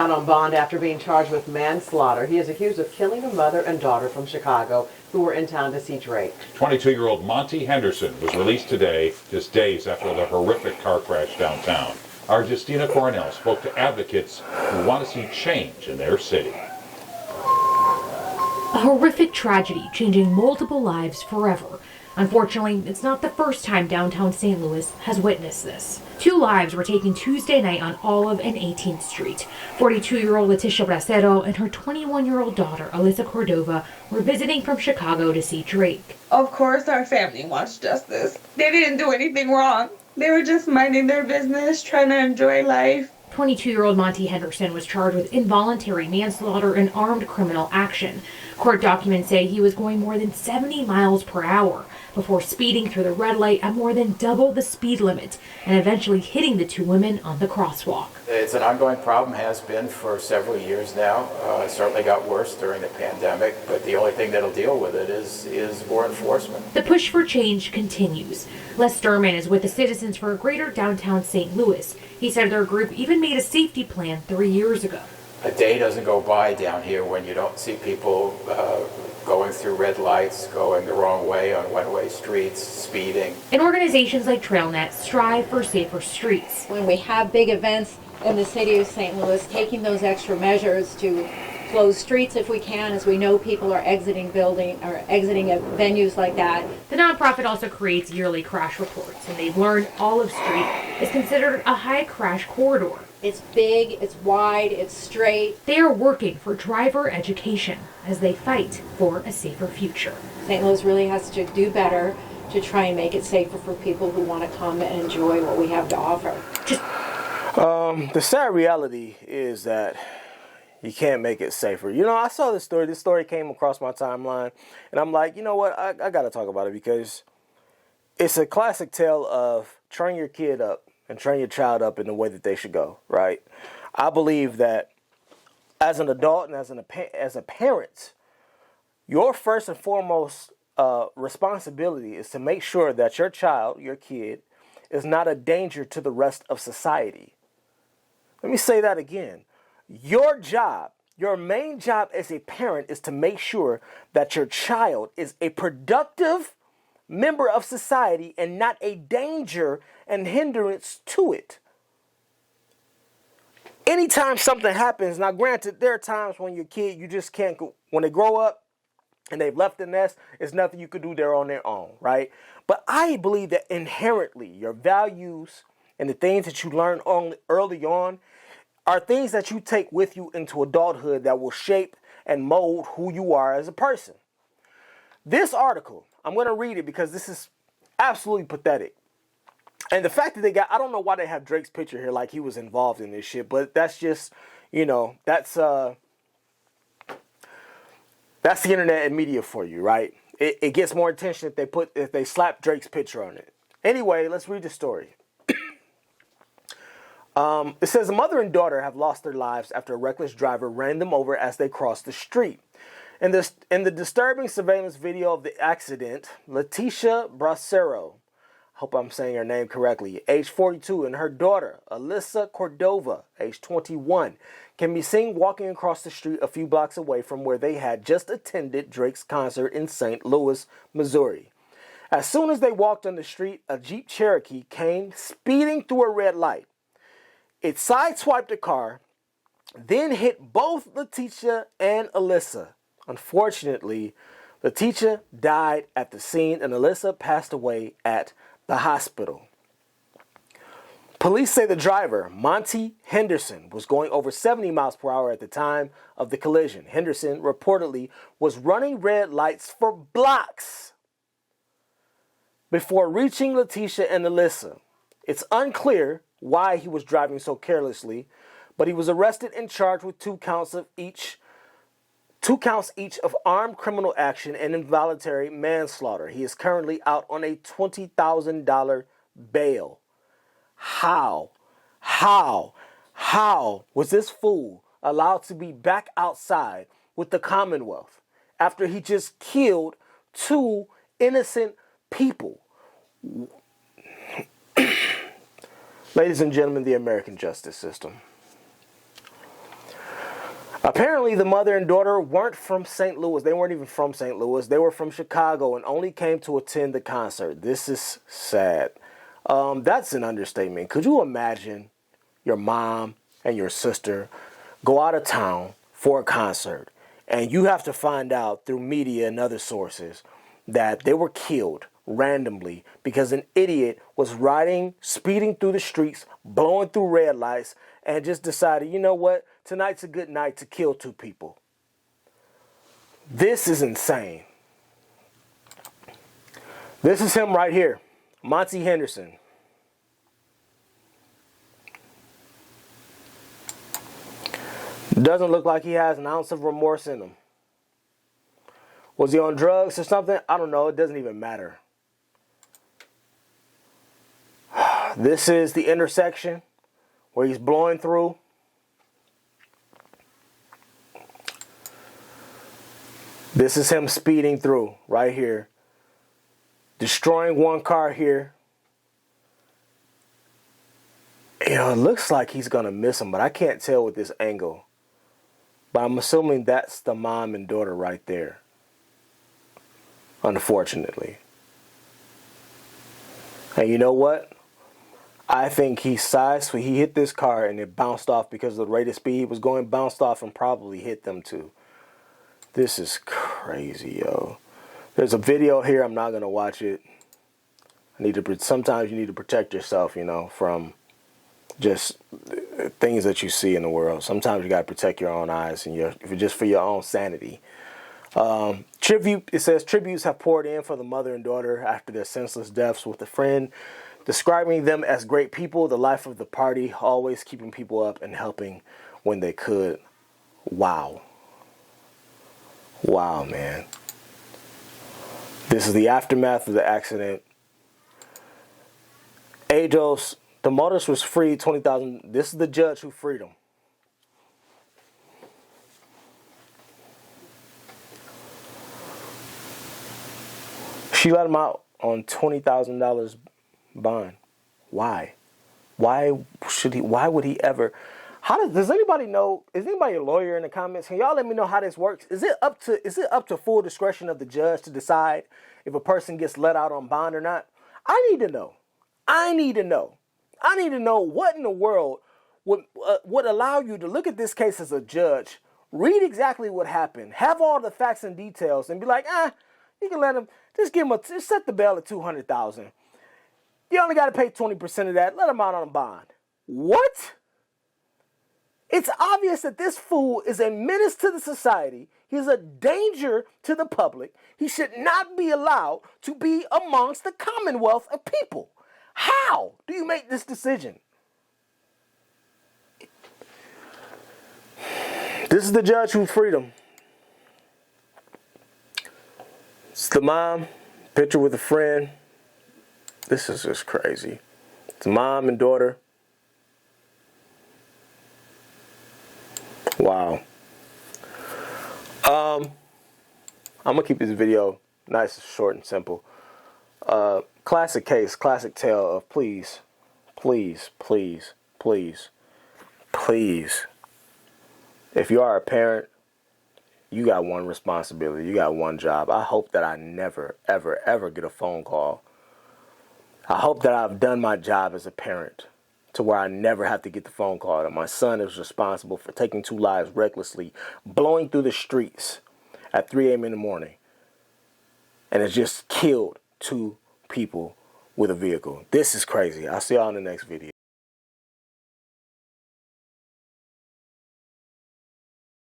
Out on bond after being charged with manslaughter. He is accused of killing a mother and daughter from Chicago who were in town to see Drake. 22-year-old Monty Henderson was released today, just days after the horrific car crash downtown. Our Justina Coronel spoke to advocates who want to see change in their city. A horrific tragedy changing multiple lives forever. Unfortunately, it's not the first time downtown St. Louis has witnessed this. 2 lives were taken Tuesday night on Olive and 18th Street. 42-year-old Leticia Bracero and her 21-year-old daughter, Alyssa Cordova, were visiting from Chicago to see Drake. Of course our family wants justice. They didn't do anything wrong. They were just minding their business, trying to enjoy life. 22-year-old Monty Henderson was charged with involuntary manslaughter and armed criminal action. Court documents say he was going more than 70 miles per hour before speeding through the red light at more than double the speed limit and eventually hitting the 2 women on the crosswalk. It's an ongoing problem, has been for several years now. It certainly got worse during the pandemic, but the only thing that'll deal with it is more enforcement. The push for change continues. Les Sturman is with the Citizens for a Greater Downtown St. Louis. He said their group even made a safety plan 3 years ago. A day doesn't go by down here when you don't see people going through red lights, going the wrong way on one-way streets, speeding. And organizations like TrailNet strive for safer streets. When we have big events in the city of St. Louis, taking those extra measures to close streets if we can, as we know people are exiting venues like that. The nonprofit also creates yearly crash reports, and they've learned Olive Street is considered a high crash corridor. It's big, it's wide, it's straight. They are working for driver education as they fight for a safer future. St. Louis really has to do better to try and make it safer for people who want to come and enjoy what we have to offer. The sad reality is that you can't make it safer. You know, I saw this story. This story came across my timeline, and I'm like, you know what? I got to talk about it because it's a classic tale of train your kid up and train your child up in the way that they should go, right? I believe that as an adult and as a parent, your first and foremost responsibility is to make sure that your child, your kid, is not a danger to the rest of society. Let me say that again. Your job, your main job as a parent is to make sure that your child is a productive member of society and not a danger and hindrance to it. Anytime something happens, now granted, there are times when your kid, you just can't go, when they grow up and they've left the nest, there's nothing you could do there on their own, right? But I believe that inherently your values and the things that you learn early on are things that you take with you into adulthood that will shape and mold who you are as a person. This article, I'm going to read it because this is absolutely pathetic. And the fact that I don't know why they have Drake's picture here like he was involved in this shit, but that's just, you know, that's the internet and media for you, right? It gets more attention if they slap Drake's picture on it. Anyway, let's read the story. It says a mother and daughter have lost their lives after a reckless driver ran them over as they crossed the street. In the disturbing surveillance video of the accident, Leticia Bracero, hope I'm saying her name correctly, age 42, and her daughter, Alyssa Cordova, age 21, can be seen walking across the street a few blocks away from where they had just attended Drake's concert in St. Louis, Missouri. As soon as they walked on the street, a Jeep Cherokee came speeding through a red light. It sideswiped the car, then hit both Leticia and Alyssa. Unfortunately, Leticia died at the scene and Alyssa passed away at the hospital. Police say the driver, Monty Henderson, was going over 70 miles per hour at the time of the collision. Henderson reportedly was running red lights for blocks before reaching Leticia and Alyssa. It's unclear why he was driving so carelessly, but he was arrested and charged with two counts each of armed criminal action and involuntary manslaughter. He is currently out on a $20,000 bail. How was this fool allowed to be back outside with the Commonwealth after he just killed 2 innocent people? Ladies and gentlemen, the American justice system. Apparently, the mother and daughter weren't from St. Louis. They weren't even from St. Louis. They were from Chicago and only came to attend the concert. This is sad. That's an understatement. Could you imagine your mom and your sister go out of town for a concert and you have to find out through media and other sources that they were killed randomly because an idiot was speeding through the streets, blowing through red lights, and just decided, you know what, tonight's a good night to kill 2 people. This is insane. This is him right here, Monty Henderson. Doesn't look like he has an ounce of remorse in him. Was he on drugs or something? I don't know. It doesn't even matter. This is the intersection where he's blowing through. This is him speeding through right here. Destroying one car here. You know, it looks like he's going to miss him, but I can't tell with this angle. But I'm assuming that's the mom and daughter right there. Unfortunately. And you know what? I think he hit this car and it bounced off because of the rate of speed he was going, bounced off and probably hit them too. This is crazy, yo. There's a video here. I'm not going to watch it. Sometimes you need to protect yourself, you know, from just things that you see in the world. Sometimes you got to protect your own eyes and just for your own sanity. It says tributes have poured in for the mother and daughter after their senseless deaths, with a friend describing them as great people, the life of the party, always keeping people up and helping when they could. Wow. Wow, man. This is the aftermath of the accident. Ajos, the motorist was freed, $20,000. This is the judge who freed him. She let him out on $20,000 bond. Why? Why would he ever? Does anybody know? Is anybody a lawyer in the comments? Can y'all let me know how this works? Is it up to full discretion of the judge to decide if a person gets let out on bond or not? I need to know. I need to know what in the world would allow you to look at this case as a judge, read exactly what happened, have all the facts and details, and be like, you can let him, just set the bail at $200,000. You only got to pay 20% of that. Let him out on a bond. What? It's obvious that this fool is a menace to the society. He's a danger to the public. He should not be allowed to be amongst the commonwealth of people. How do you make this decision? This is the judge who freed him. It's the mom, picture with a friend. This is just crazy. It's mom and daughter. Wow. I'm gonna keep this video nice, short, and simple. Classic case, classic tale of please, if you are a parent, you got one responsibility, you got one job. I hope that I never, ever, ever get a phone call. I hope that I've done my job as a parent to where I never have to get the phone call that my son is responsible for taking 2 lives recklessly, blowing through the streets at 3 a.m. in the morning, and has just killed 2 people with a vehicle. This is crazy. I'll see y'all in the next video.